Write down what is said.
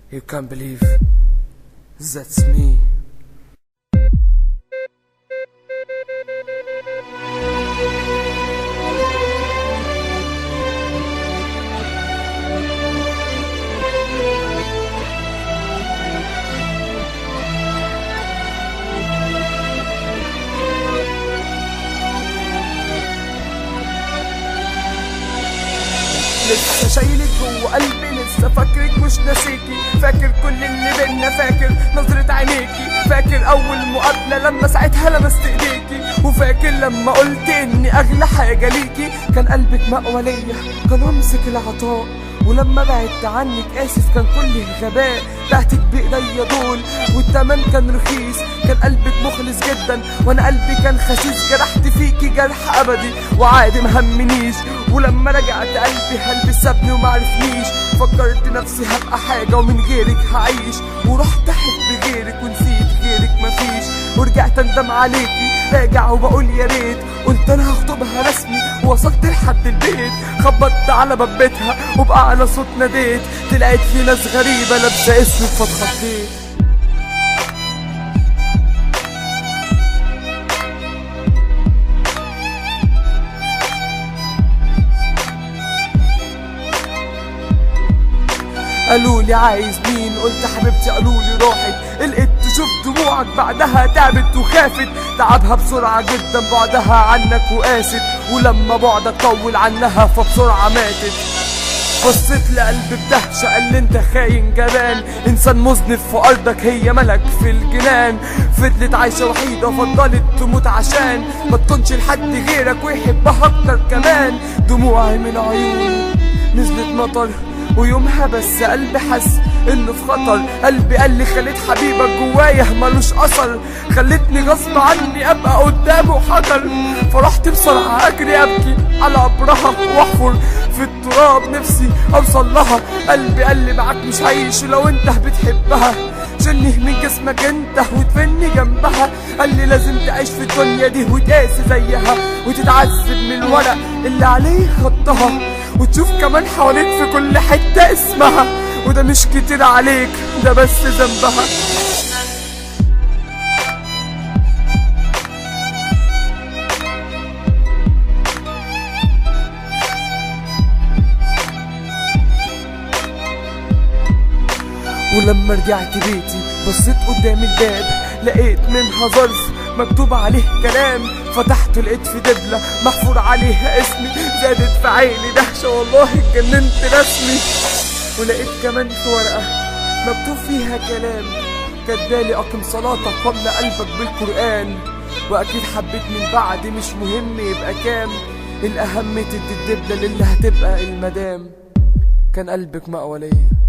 You can't believe that's me. لسه شايلك جوه قلبي، لسه فاكرك مش ناسيكي، فاكر كل اللي بينا، فاكر نظرة عينيكي، فاكر اول مقابلة لما ساعتها لمست ايديكي، وفاكر لما قلت اني اغلى حاجة ليكي. كان قلبك مأوى ليا، كان رمزك العطاء، ولما بعدت عنك اسف كان كل غباء. بعتك بايديا دول والتمن كان رخيص، كان قلبك مخلص جدا وانا قلبي كان خسيس. جرحت فيكي جرح ابدي وعادي مهمنيش، ولما رجعت قلبي سابني ومعرفنيش. فكرت نفسي هبقى حاجة ومن غيرك هعيش، ورحت احب غيرك ونسيت غيرك مفيش. ورجعت اندم عليكي راجع وبقول يا ريت، قلت انا هخطبها رسمي ووصلت لحد البيت. خبطت على باب بيتها وبأعلى صوت ناديت، طلعت في ناس غريبة لابسة اسود فاتخضيت. قالولي عايز مين، قلت حبيبتي، قالولي راحت. لقيت تشوف دموعك بعدها تعبت وخافت، تعبها بسرعة جدا بعدها عنك وقاست، ولما بعدك طول عنها فبسرعة ماتت. بصيت لقلبي بدهشة قال لي انت خاين جبان، انسان مذنب في ارضك هي ملك في الجنان. فضلت عايشة وحيدة وفضلت تموت عشان ما تكونش لحد غيرك ويحبها اكتر كمان. دموعي من عيوني نزلت مطر، ويومها بس قلبي حس انه في خطر. قلبي قال لي خليت حبيبك جوايا ملوش اثر، خلتني غصب عني ابقى قدامه حجر. فرحت بسرعة اجري ابكي على قبرها واحفر في التراب نفسي اوصل لها. قلبي قال لي معاك مش هعيش لو انت بتحبها، شيلني من جسمك انت وتفني جنبها. قال لي لازم تعيش في الدنيا دي وتقاسي زيها، وتتعذب من الورق اللي عليه خطها، وتشوف كمان حواليك في كل حتة اسمها. وده مش كتير عليك، ده بس ذنبها. ولما رجعت بيتي بصيت قدام الباب، لقيت منها ظرف مكتوب عليه كلام. فتحته لقيت في دبلة محفور عليها اسمي، زادت في عيني دهشة والله اتجننت رسمي. ولقيت كمان في ورقة مكتوب فيها كلام، كدالي أقم صلاتك واملأ قلبك بالقرآن. وأكيد حبيت من بعد مش مهم يبقى كام، الأهم تدي الدبلة للي هتبقى المدام. كان قلبك مأوى ليا.